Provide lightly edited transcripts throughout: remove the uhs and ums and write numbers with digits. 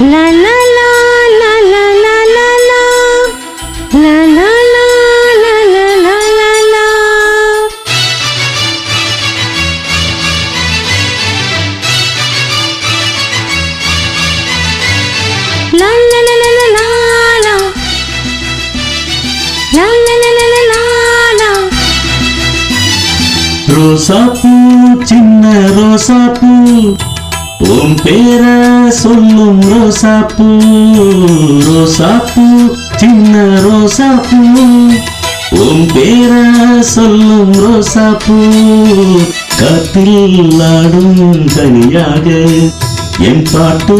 La la la la la la la la la la la la la la la la. La la la la la la la. La la la la la la la. ரோசாப்பூ சின்ன ரோசாப்பூ உன் பேர சொல்லும் ரோசாப்பூ ரோசாப்பூ சின்ன ரோசாப்பூ உன் பேர சொல்லும் ரோசாப்பூ காத்தில் ஆடும் தனியாக என் பாட்டு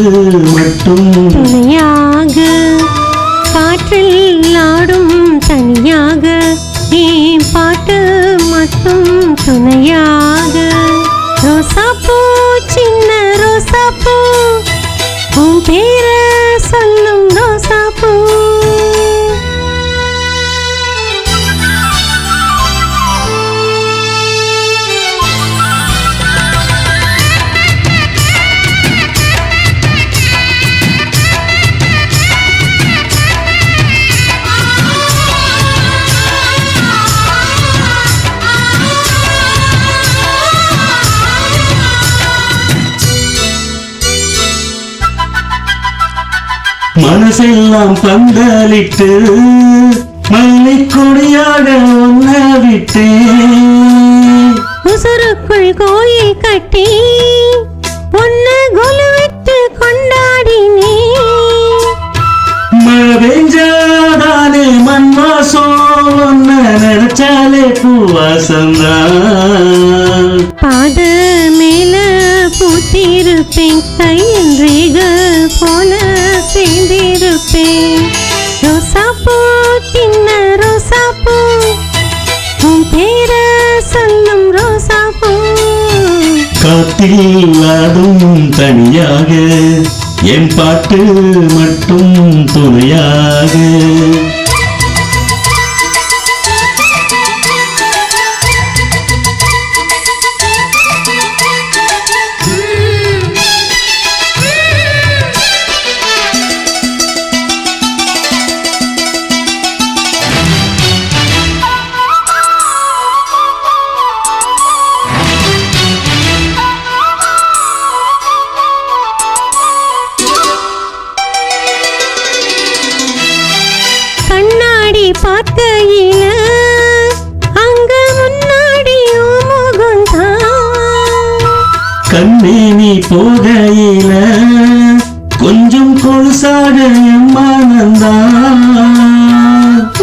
மட்டும் துணையாக காற்றில் ஆடும் தனியாக என் பாட்டு மட்டும் துணையாக ரோசாப்பூ சின்ன ரோசாப்பூ உன் பேர சொல்லும் ரோசாப்பூ. மனசெல்லாம் பந்தலிட்டு மல்லி கொடியாக ஒன்ன விட்டேன் உசுருக்குள் கோயில் கட்டி ஒன்னு கொலுவிட்டு கொண்டாடினே மழை பெஞ்சாதானே மண் வாசம் ஒன்ன நினைச்சாலே பூவாசம்தான் பாத மேல பூத்திருப்பேன் கையில் ரேக போல சேர்ந்திருப்பேன் ரோசாப்பூ சின்ன ரோசாப்பூ உன் பேர சொல்லும் ரோசாப்பூ. காத்தில் ஆடும் தனியாக என் பாட்டு மட்டும் துணையாக பார்க்கையில அங்க முன்னாடி கண்ணே நீ போகையில கொஞ்சம் கொலுசாக எம்மானந்தா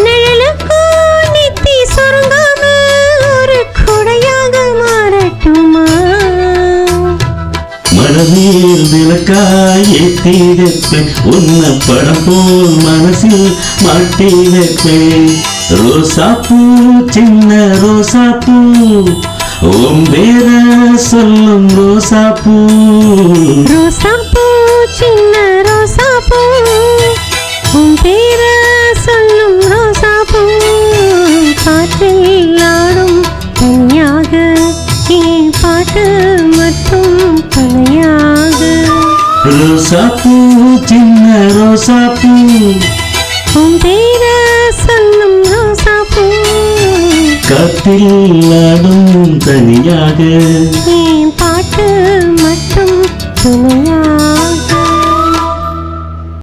நிழலுக்கு நித்தி சொருங்காம ஒரு கொடையாக மாறட்டுமா மனதில் விளக்காய் ஏத்தி வைப்பேன் உன்ன படம் போல் மனசில் மாட்டி வைப்பேன் ரோசாப்பூ சின்ன ரோசாப்பூ உன் பேர சொல்லும் ரோசாப்பூ ரோசாப்பூ சின்ன ரோசாப்பூ உன் பேர சொல்லும் ரோசாப்பூ காற்றில் ஆடும் தனியாக என் பாட்டு மட்டும் துணையாக ரோசாப்பூ சின்ன ரோசாப்பூ உன் பேர சொல்லும் ரோசாப்பூ காத்தில் ஆடும் தனியாக என் பாட்டு மட்டும் துணையாக.